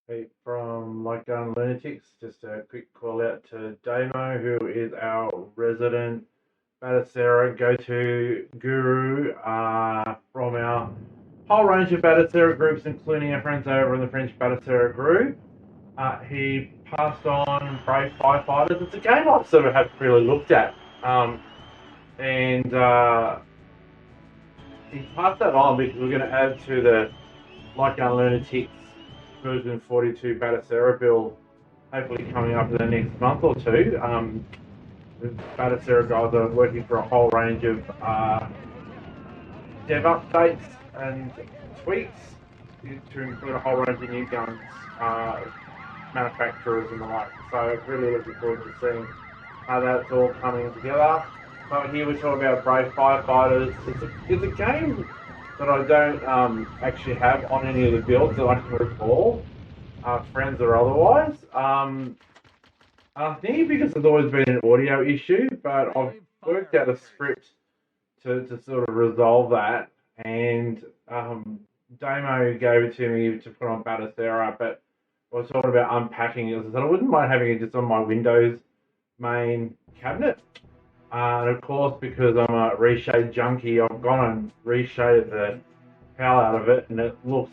Hey, from Like Gun Lunatics, just a quick call out to Damo, who is our resident Batacera go-to guru from our whole range of Batacera groups, including our friends over in the French Batacera group. He passed on Brave Firefighters. It's a game I sort of haven't really looked at. And He passed that on because we're going to add to the Like Gun Lunatics version 42 Batacera build, hopefully coming up in the next month or two. The Batacera guys are working for a whole range of dev updates and tweaks to include a whole range of new guns, manufacturers and the like. So really looking forward to seeing how that's all coming together. So here we're talking about Brave Firefighters. It's a game that I don't actually have on any of the builds that I can recall, friends or otherwise. I think because there's always been an audio issue, but I've worked out a script to sort of resolve that, and Damo gave it to me to put on Batacera, but I was talking about unpacking it. I said I wouldn't mind having it just on my Windows main cabinet. And of course, because I'm a reshade junkie, I've gone and reshaded the hell out of it, and it looks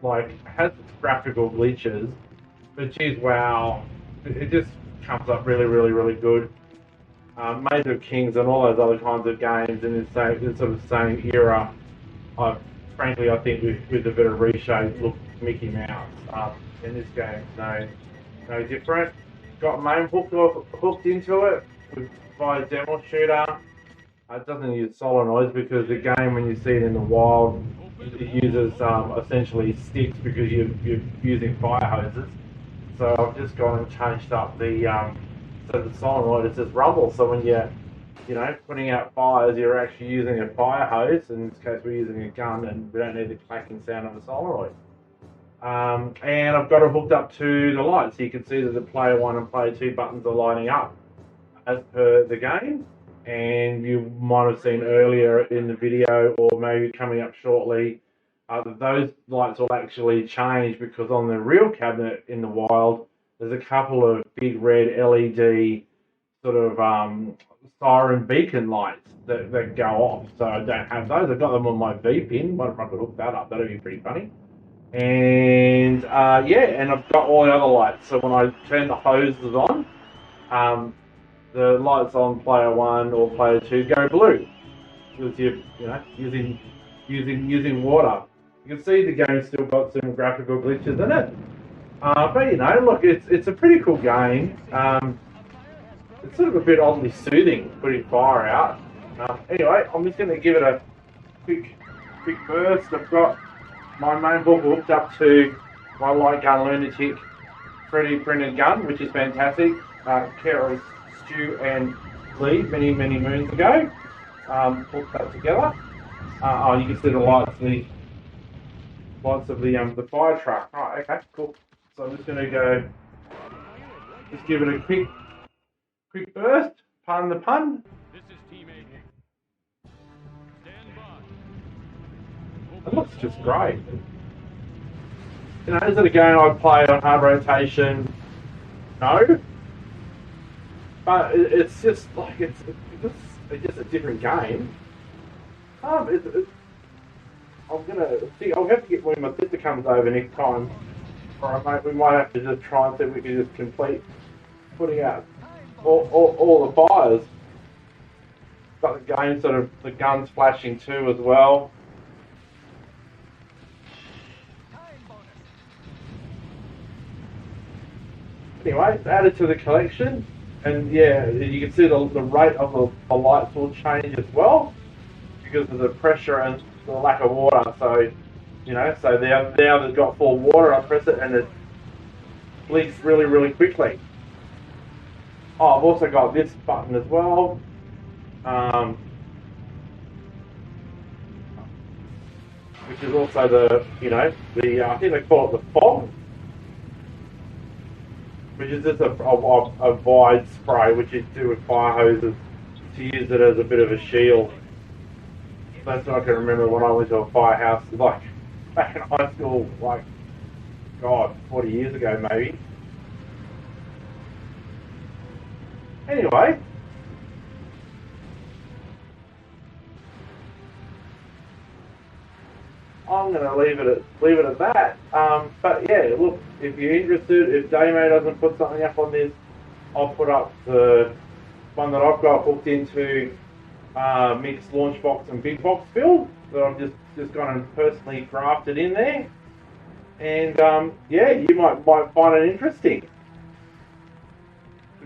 like it has graphical glitches, but geez, wow, it just comes up really, really, really good. Maze of Kings and all those other kinds of games in this sort of same era, I frankly I think with a bit of reshade look Mickey Mouse. In this game, no different. Got mamehooker hooked into it by a demo shooter. It doesn't use solenoids because the game, when you see it in the wild, it uses essentially sticks because you're using fire hoses. So I've just gone and changed up so the solenoid is just rumble. So when you're putting out fires, you're actually using a fire hose. In this case, we're using a gun, and we don't need the clacking sound of the solenoid. And I've got it hooked up to the light, so you can see that the player 1 and player 2 buttons are lining up as per the game. And you might have seen earlier in the video, or maybe coming up shortly, that those lights will actually change, because on the real cabinet in the wild, there's a couple of big red LED sort of siren beacon lights that go off. So I don't have those. I've got them on my V pin. What if I could hook that up? That'd be pretty funny. And and I've got all the other lights. So when I turn the hoses on, the lights on player 1 or player 2 go blue, because you're using water. You can see the game's still got some graphical glitches in it, but look, it's a pretty cool game. It's sort of a bit oddly soothing, putting fire out. Anyway, I'm just going to give it a quick burst. I've got my main book hooked up to my Light Gun Lunatic 3D printed gun, which is fantastic. Care of Stu and Lee many moons ago. Put that together. You can see the lights of the fire truck. Right, okay, cool. So I'm just going to just give it a quick burst. Pardon the pun. This is Team A. Stand by. It looks just great. Is it a game I'd play on hard rotation? No. But it's just like it's just a different game. I'll have to get when my sister comes over next time. Alright, mate, we might have to just try and see if we can just complete putting out all the fires. Got the game sort of the guns flashing too as well. Anyway, it's added to the collection. And yeah, you can see the rate of the lights will change as well, because of the pressure and the lack of water. So, so now they've got full water, I press it and it blinks really, really quickly. Oh, I've also got this button as well. Which is also I think they call it the fog, which is just a wide spray, which is do with fire hoses, to use it as a bit of a shield. That's what I can remember when I went to a firehouse, like back in high school, like God, 40 years ago maybe. Anyway, I'm going to leave it at that. But yeah, look, if you're interested, if Damo doesn't put something up on this, I'll put up the one that I've got hooked into mixed launch box and big box build that I've just gone and personally crafted in there. And yeah, you might find it interesting.